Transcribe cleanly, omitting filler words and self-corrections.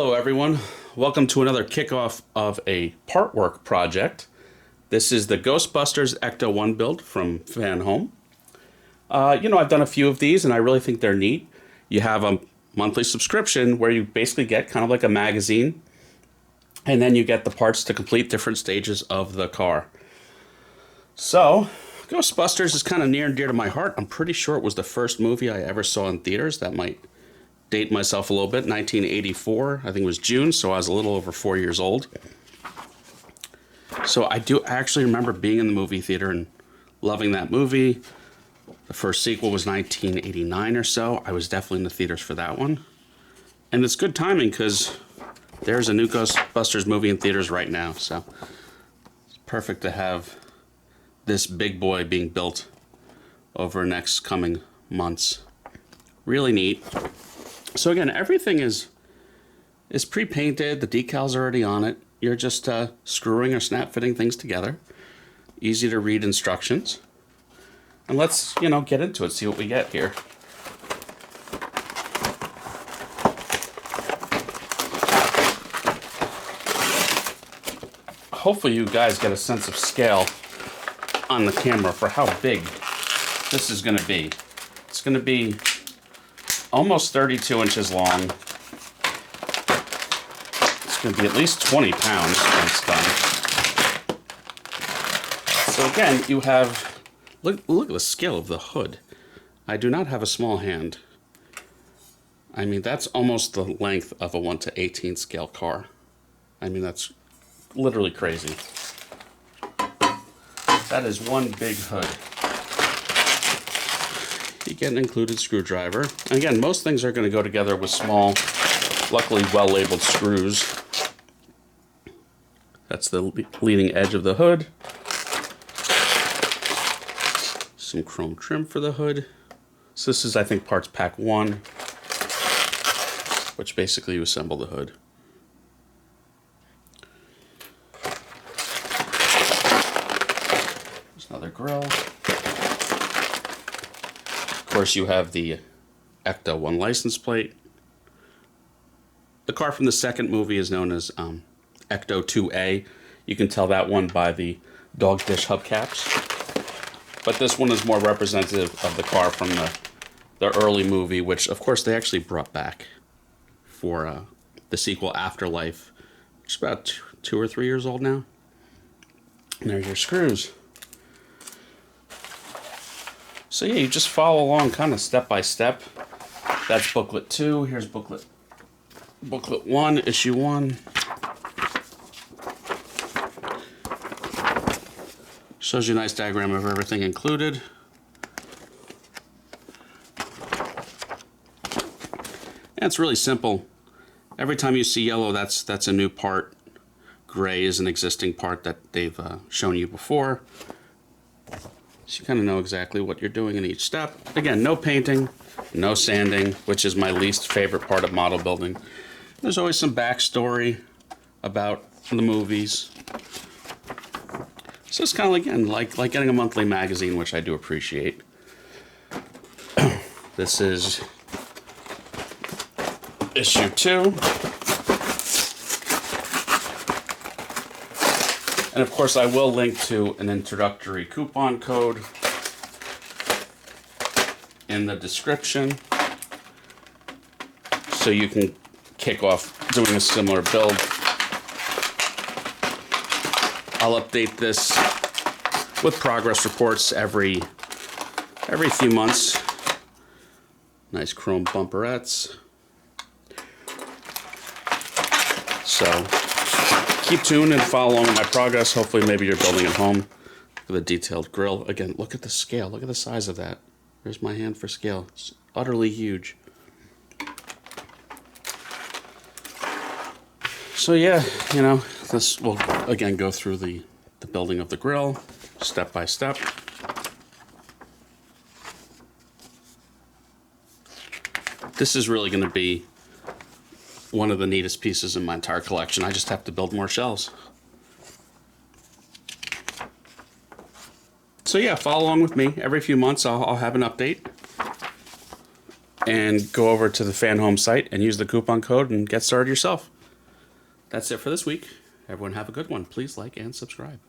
Hello everyone, welcome to another kickoff of a part work project. This is the Ghostbusters Ecto-1 build from Fanhome. I've done a few of these and I really think they're neat. You have a monthly subscription where you basically get kind of like a magazine, and then you get the parts to complete different stages of the car. So, Ghostbusters is kind of near and dear to my heart. I'm pretty sure it was the first movie I ever saw in theaters. That might date myself a little bit. 1984, I think it was June, so I was a little over 4 years old. So I do actually remember being in the movie theater and loving that movie. The first sequel was 1989 or so. I was definitely in the theaters for that one. And it's good timing because there's a new Ghostbusters movie in theaters right now. So it's perfect to have this big boy being built over the next coming months. Really neat. So again, everything is pre-painted. The decals are already on it. You're just screwing or snap fitting things together. Easy to read instructions. And let's, get into it, see what we get here. Hopefully you guys get a sense of scale on the camera for how big this is going to be. It's going to be almost 32 inches long. It's going to be at least 20 pounds when it's done. So again, you have, look at the scale of the hood. I do not have a small hand. I mean, that's almost the length of a 1:18 scale car. I mean, that's literally crazy. That is one big hood. You get an included screwdriver. And again, most things are going to go together with small, luckily well-labeled screws. That's the leading edge of the hood. Some chrome trim for the hood. So this is, I think, parts pack 1, which basically you assemble the hood. There's another grill. Of course, you have the Ecto-1 license plate. The car from the second movie is known as Ecto-2A. You can tell that one by the dog dish hubcaps. But this one is more representative of the car from the early movie, which, of course, they actually brought back for the sequel Afterlife, which is about 2 or 3 years old now. And there's your screws. So yeah, you just follow along kind of step by step. That's booklet 2. Here's booklet 1, issue 1. Shows you a nice diagram of everything included. And it's really simple. Every time you see yellow, that's a new part. Gray is an existing part that they've shown you before. So you kind of know exactly what you're doing in each step. Again, no painting, no sanding, which is my least favorite part of model building. There's always some backstory about the movies. So it's kind of, again, like getting a monthly magazine, which I do appreciate. This is issue 2. And of course, I will link to an introductory coupon code in the description, so you can kick off doing a similar build. I'll update this with progress reports every few months. Nice chrome bumperettes. So keep tuned and follow along with my progress. Hopefully maybe you're building at home. Look at the detailed grill. Again, look at the scale. Look at the size of that. There's my hand for scale. It's utterly huge. So yeah, this will again go through the building of the grill step by step. This is really going to be one of the neatest pieces in my entire collection. I just have to build more shelves. So yeah, follow along with me. Every few months I'll have an update. and go over to the Fanhome site and use the coupon code and get started yourself. That's it for this week. Everyone have a good one. Please like and subscribe.